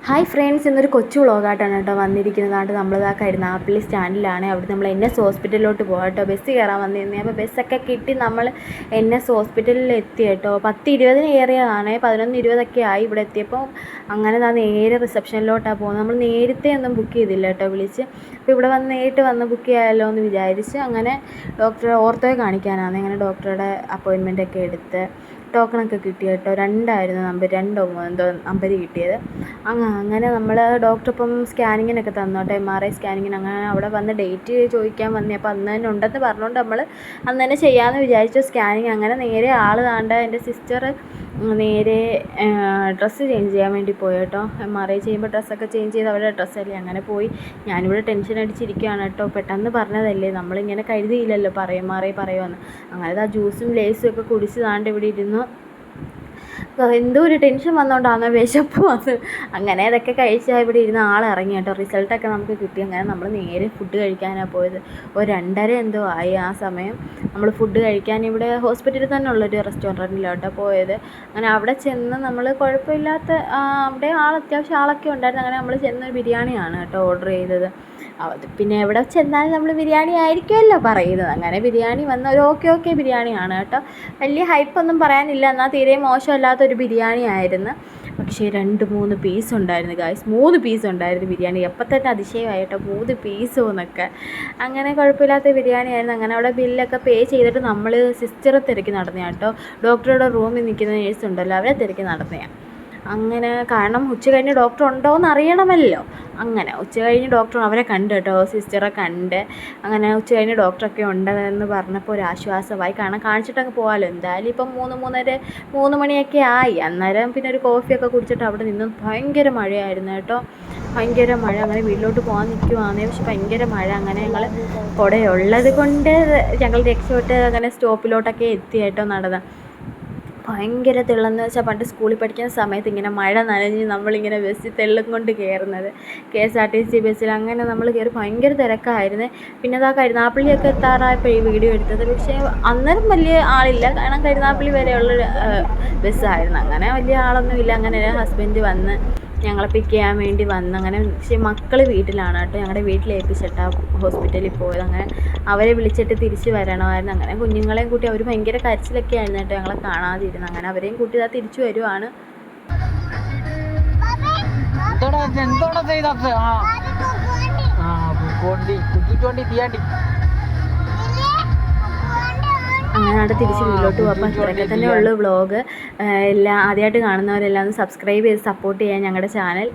Hi friends, ഇന്നൊരു കൊച്ചു വ്ളോഗായിട്ടാണ് കേട്ടോ വന്നിരിക്കുന്നത്. നമ്മളിതാ കരുനാഗപ്പള്ളി സ്റ്റാൻഡിലാണ്. അവിടെ നമ്മൾ NS ഹോസ്പിറ്റലിലോട്ട് പോകാം കേട്ടോ. ബസ് കയറാൻ വന്നിരുന്നേ. അപ്പോൾ ബസ്സൊക്കെ കിട്ടി നമ്മൾ NS ഹോസ്പിറ്റലിൽ എത്തി കേട്ടോ. 10:20 ഏറിയതാണ്. 11:20 ആയി ഇവിടെ എത്തിയപ്പോൾ. അങ്ങനെ നേരെ റിസപ്ഷനിലോട്ടാണ് പോകുന്നത്. നമ്മൾ നേരത്തെ ഒന്നും ബുക്ക് ചെയ്തില്ല കേട്ടോ, വിളിച്ച്. അപ്പോൾ ഇവിടെ നേരിട്ട് വന്ന് ബുക്ക് ചെയ്യാമല്ലോ എന്ന് വിചാരിച്ച് അങ്ങനെ ഡോക്ടറെ ഓർത്തോയെ കാണിക്കാനാണ്. അങ്ങനെ ഡോക്ടറുടെ അപ്പോയിൻമെൻറ്റൊക്കെ എടുത്ത് ടോക്കണൊക്കെ കിട്ടി കേട്ടോ. 2 ആയിരുന്നു നമ്പർ, 2 എന്തോ നമ്പർ കിട്ടിയത്. അങ്ങനെ നമ്മൾ ഡോക്ടർ ഇപ്പം സ്കാനിങ്ങിനൊക്കെ തന്നു കേട്ടോ, MRI സ്കാനിങ്ങിന്. അങ്ങനെ അവിടെ വന്ന് ഡേറ്റ് ചോദിക്കാൻ വന്നേ. അപ്പോൾ അന്ന് തന്നെ ഉണ്ടെന്ന് പറഞ്ഞുകൊണ്ട് നമ്മൾ അന്ന് തന്നെ ചെയ്യാമെന്ന് വിചാരിച്ചു സ്കാനിങ്. അങ്ങനെ നേരെ ആൾ താണ്ട എൻ്റെ സിസ്റ്റർ നേരെ ഡ്രസ്സ് ചേഞ്ച് ചെയ്യാൻ വേണ്ടി പോയി കേട്ടോ. MRI ചെയ്യുമ്പോൾ ഡ്രസ്സൊക്കെ ചേഞ്ച് ചെയ്ത് അവരുടെ ഡ്രസ്സല്ലേ. അങ്ങനെ പോയി. ഞാനിവിടെ ടെൻഷൻ അടിച്ചിരിക്കുകയാണ് കേട്ടോ. പെട്ടെന്ന് പറഞ്ഞതല്ലേ, നമ്മളിങ്ങനെ കരുതിയില്ലല്ലോ MRI പറയുമെന്ന്. അങ്ങനെ ജ്യൂസും ലേസും ഒക്കെ കുടിച്ച് താണ്ട് ഇവിടെ ഇരുന്നു. എന്തോ ഒരു ടെൻഷൻ വന്നുകൊണ്ടാണ്, വിശപ്പ് വന്ന്. അങ്ങനെ അതൊക്കെ കഴിച്ചാൽ ഇവിടെ ഇരുന്ന് ഇറങ്ങി കേട്ടോ. റിസൾട്ടൊക്കെ നമുക്ക് കിട്ടി. അങ്ങനെ നമ്മൾ നേരെ ഫുഡ് കഴിക്കാനാണ് പോയത്. ഒരു 2:30 എന്തോ ആയി ആ സമയം. നമ്മൾ ഫുഡ് കഴിക്കാൻ ഇവിടെ ഹോസ്പിറ്റലിൽ തന്നെ ഉള്ളൊരു റെസ്റ്റോറൻറ്റിലോട്ടോ പോയത്. അങ്ങനെ അവിടെ ചെന്ന് നമ്മൾ കുഴപ്പമില്ലാത്ത അവിടെ അത്യാവശ്യം ആളൊക്കെ ഉണ്ടായിരുന്നു. അങ്ങനെ നമ്മൾ ചെന്ന് ബിരിയാണിയാണ് കേട്ടോ ഓർഡർ ചെയ്തത്. പിന്നെ എവിടെ ചെന്നാലും നമ്മൾ ബിരിയാണി ആയിരിക്കുമല്ലോ പറയുന്നത്. അങ്ങനെ ബിരിയാണി വന്ന ഒരു ഓക്കെ ബിരിയാണിയാണ് കേട്ടോ. വലിയ ഹൈപ്പൊന്നും പറയാനില്ല, എന്നാൽ തീരെ മോശമല്ലാത്തൊരു ബിരിയാണി ആയിരുന്നു. പക്ഷേ 2-3 പീസ് ഉണ്ടായിരുന്നു ഗായ്സ്. 3 പീസ് ഉണ്ടായിരുന്നു ബിരിയാണി. എപ്പോൾ തന്നെ അതിശയമായിട്ടോ, 3 പീസോ എന്നൊക്കെ. അങ്ങനെ കുഴപ്പമില്ലാത്ത ബിരിയാണി ആയിരുന്നു. അങ്ങനെ അവിടെ ബില്ലൊക്കെ പേ ചെയ്തിട്ട് നമ്മൾ സിസ്റ്ററെ തിരക്കി നടന്നതാണ് കേട്ടോ. ഡോക്ടറുടെ റൂമിൽ നിൽക്കുന്ന നേഴ്സ് ഉണ്ടല്ലോ, അവരെ തിരക്കി നടന്നതാണ്. അങ്ങനെ കാരണം ഉച്ച കഴിഞ്ഞ് ഡോക്ടർ ഉണ്ടോ എന്ന് അറിയണമല്ലോ. അങ്ങനെ ഉച്ച കഴിഞ്ഞ് ഡോക്ടർ അവരെ കണ്ട് കേട്ടോ, സിസ്റ്ററെ കണ്ട്. അങ്ങനെ ഉച്ച കഴിഞ്ഞ് ഡോക്ടറൊക്കെ ഉണ്ടെന്ന് പറഞ്ഞപ്പോൾ ഒരു ആശ്വാസമായി. കാരണം കാണിച്ചിട്ടങ്ങ് പോകാമല്ലോ. എന്തായാലും ഇപ്പം 3 മണിയൊക്കെ ആയി. അന്നേരം പിന്നെ ഒരു കോഫിയൊക്കെ കുടിച്ചിട്ട് അവിടെ നിന്നും ഭയങ്കര മഴയായിരുന്നു കേട്ടോ. ഭയങ്കര മഴ. അങ്ങനെ വീട്ടിലോട്ട് പോകാൻ നിൽക്കുവാന്നേ, പക്ഷെ ഭയങ്കര മഴ. അങ്ങനെ ഞങ്ങൾ കുടയുള്ളത് കൊണ്ട് ഞങ്ങൾ രക്ഷപ്പെട്ട് അങ്ങനെ സ്റ്റോപ്പിലോട്ടൊക്കെ എത്തി കേട്ടോ. നടന്ന് ഭയങ്കര തെള്ളെന്ന് വെച്ചാൽ പണ്ട് സ്കൂളിൽ പഠിക്കുന്ന സമയത്ത് ഇങ്ങനെ മഴ നനഞ്ഞ് നമ്മളിങ്ങനെ ബസ്സിൽ തെള്ളും കൊണ്ട് കയറുന്നത്, KSRTC ബസ്സിൽ. അങ്ങനെ നമ്മൾ കയറി. ഭയങ്കര തിരക്കായിരുന്നു. പിന്നെ കരുനാഗപ്പള്ളിയൊക്കെ എത്താറായപ്പോൾ ഈ വീഡിയോ എടുത്തത്. പക്ഷേ അന്നേരം വലിയ ആളില്ല, കാരണം കരുനാഗപ്പള്ളി വരെയുള്ളൊരു ബസ്സായിരുന്നു. അങ്ങനെ വലിയ ആളൊന്നുമില്ല. അങ്ങനെ ഹസ്ബൻഡ് വന്ന് ഞങ്ങളെ പിക്ക് ചെയ്യാൻ വേണ്ടി വന്ന്. അങ്ങനെ പക്ഷേ മക്കൾ വീട്ടിലാണ് കേട്ടോ. ഞങ്ങളുടെ വീട്ടിലേൽപ്പിച്ചിട്ടാണ് ഹോസ്പിറ്റലിൽ പോയത്. അങ്ങനെ അവരെ വിളിച്ചിട്ട് തിരിച്ച് വരണമായിരുന്നു. അങ്ങനെ കുഞ്ഞുങ്ങളെയും കൂട്ടി അവർ ഭയങ്കര കരച്ചിലൊക്കെ ആയിരുന്നു കേട്ടോ, ഞങ്ങളെ കാണാതിരുന്നു. അങ്ങനെ അവരെയും കൂട്ടി തിരിച്ചു വരുവാണ്. അങ്ങനെ അവിടെ തിരിച്ച് വീട്ടിലോട്ട് പോകും. അപ്പോൾ അത്രയൊക്കെ തന്നെ ഉള്ളൂ വ്ളോഗ്. എല്ലാം ആദ്യമായിട്ട് കാണുന്നവരെല്ലാം ഒന്ന് സബ്സ്ക്രൈബ് ചെയ്ത് സപ്പോർട്ട് ചെയ്യാൻ ഞങ്ങളുടെ ചാനൽ.